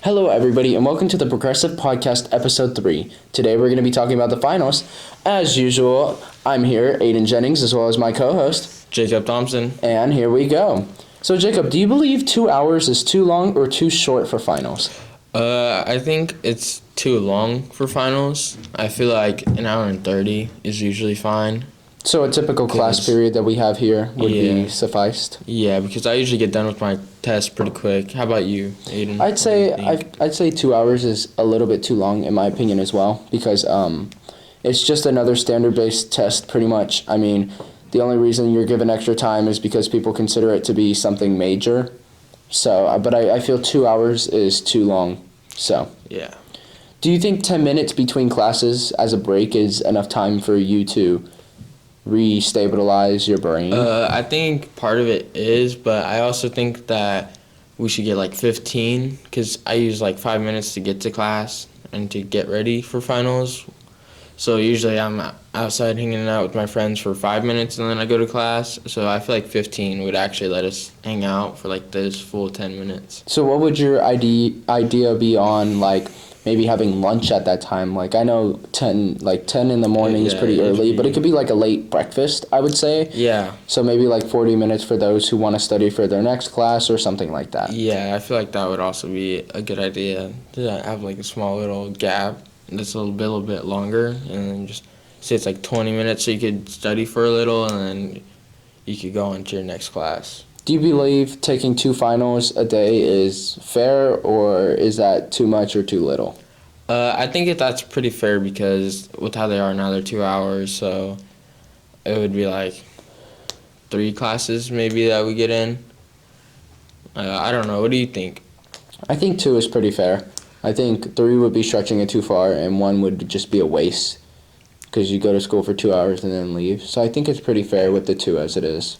Hello, everybody, and welcome to the Progressive Podcast, Episode 3. Today, we're going to be talking about the finals. As usual, I'm here, Ayden Jennings, as well as my co-host, Jacob Thompson. And here we go. So, Jacob, do you believe 2 hours is too long or too short for finals? I think it's too long for finals. I feel like an hour and 30 is usually fine. So a typical class period that we have here would be sufficed? Yeah, because I usually get done with my test pretty quick. How about you, Ayden? I'd say 2 hours is a little bit too long, in my opinion, as well, because it's just another standard-based test, pretty much. I mean, the only reason you're given extra time is because people consider it to be something major. So, but I feel 2 hours is too long. So. Yeah. Do you think 10 minutes between classes as a break is enough time for you to restabilize your brain? I think part of it is, but I also think that we should get like 15, because I use like 5 minutes to get to class and to get ready for finals. So usually I'm outside hanging out with my friends for 5 minutes and then I go to class. So I feel like 15 would actually let us hang out for like those full 10 minutes. So what would your idea be on like maybe having lunch at that time? Like I know 10 in the morning is pretty early, but it could be like a late breakfast, I would say. Yeah. So maybe like 40 minutes for those who want to study for their next class or something like that. Yeah, I feel like that would also be a good idea to have like a small little gap that's a little bit longer, and then just say it's like 20 minutes so you could study for a little and then you could go on to your next class. Do you believe taking 2 finals a day is fair, or is that too much or too little? I think that's pretty fair, because with how they are now, they're 2 hours, so it would be like 3 classes maybe that we get in. I don't know. What do you think? I think 2 is pretty fair. I think 3 would be stretching it too far, and 1 would just be a waste, because you go to school for 2 hours and then leave. So I think it's pretty fair with the 2 as it is.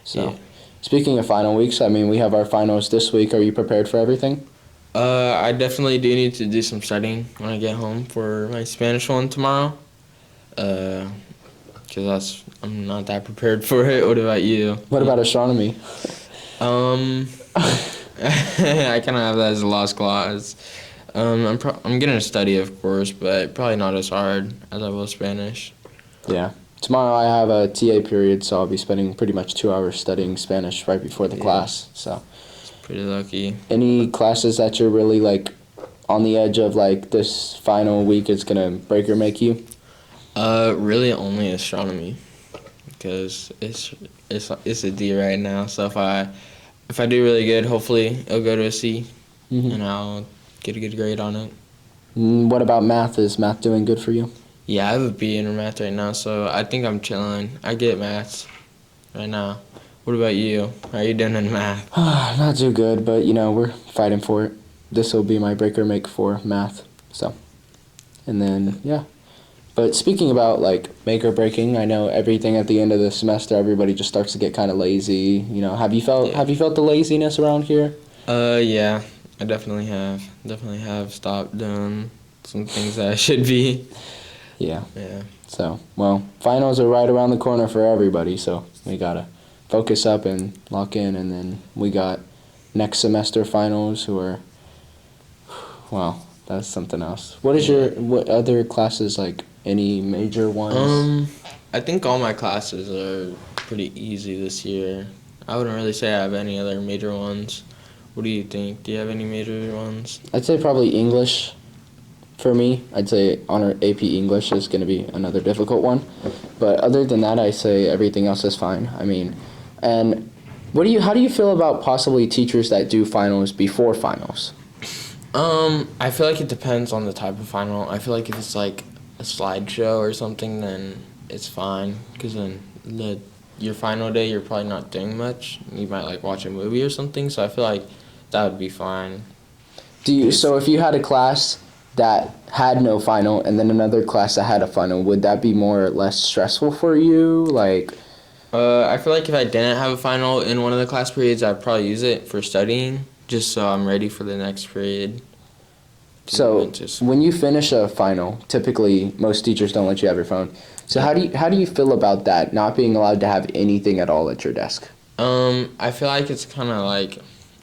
So, Speaking of final weeks, I mean, we have our finals this week. Are you prepared for everything? I definitely do need to do some studying when I get home for my Spanish one tomorrow, because I'm not that prepared for it. What about you? What about astronomy? I kind of have that as a lost cause. I'm going to study, of course, but probably not as hard as I will Spanish. Yeah. Tomorrow I have a TA period, so I'll be spending pretty much 2 hours studying Spanish right before the class. So. Pretty lucky. Any classes that you're really like on the edge of, like this final week is gonna break or make you? Really only astronomy, because it's a D right now. So if I do really good, hopefully it'll go to a C, and I'll get a good grade on it. What about math? Is math doing good for you? Yeah, I have a B in math right now, so I think I'm chilling. I get maths right now. What about you? How are you doing in math? Not too good, but we're fighting for it. This will be my break or make for math. So, and then But speaking about like make or breaking, I know everything at the end of the semester, everybody just starts to get kind of lazy. Have you felt the laziness around here? Yeah, I definitely have. Definitely have stopped doing some things that I should be. Yeah. Yeah. So, well, finals are right around the corner for everybody, so we gotta focus up and lock in, and then we got next semester finals that's something else. What other classes, like any major ones? I think all my classes are pretty easy this year. I wouldn't really say I have any other major ones. What do you think? Do you have any major ones? I'd say probably English. For me, I'd say honor AP English is going to be another difficult one. But other than that, I say everything else is fine. I mean, and how do you feel about possibly teachers that do finals before finals? I feel like it depends on the type of final. I feel like if it's like a slideshow or something, then it's fine, because then your final day, you're probably not doing much. You might like watch a movie or something, so I feel like that would be fine. So if you had a class that had no final and then another class that had a final, would that be more or less stressful for you? Like, I feel like if I didn't have a final in one of the class periods, I'd probably use it for studying, just so I'm ready for the next period. So when you finish a final, typically most teachers don't let you have your phone. So how do you feel about that, not being allowed to have anything at all at your desk? I feel like it's kind of like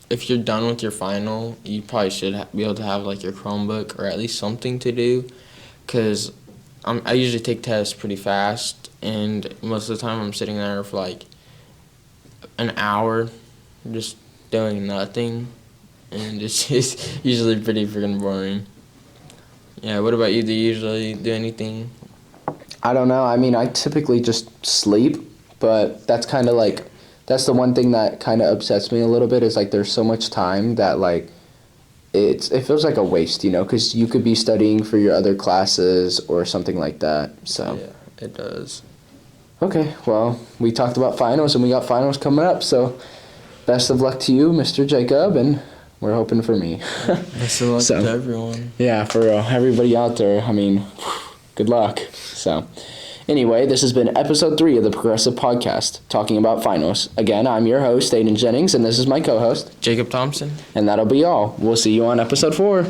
if you're done with your final, you probably should be able to have like your Chromebook or at least something to do, because I usually take tests pretty fast, and most of the time I'm sitting there for like an hour just doing nothing, and it's just usually pretty freaking boring. Yeah, what about you? Do you usually do anything? I don't know. I mean, I typically just sleep, but that's kind of like, that's the one thing that kind of upsets me a little bit, is like there's so much time that like it feels like a waste, you know, because you could be studying for your other classes or something like that. So Yeah, it does. okay, well, we talked about finals and we got finals coming up, so best of luck to you, Mr. Jacob, and we're hoping for me. Best of luck So, to everyone. Yeah, for real. Everybody out there, I mean, good luck. So, anyway, this has been episode 3 of the Progressive Podcast, talking about finals. Again, I'm your host, Ayden Jennings, and this is my co-host, Jacob Thompson. and that'll be all. We'll see you on episode 4.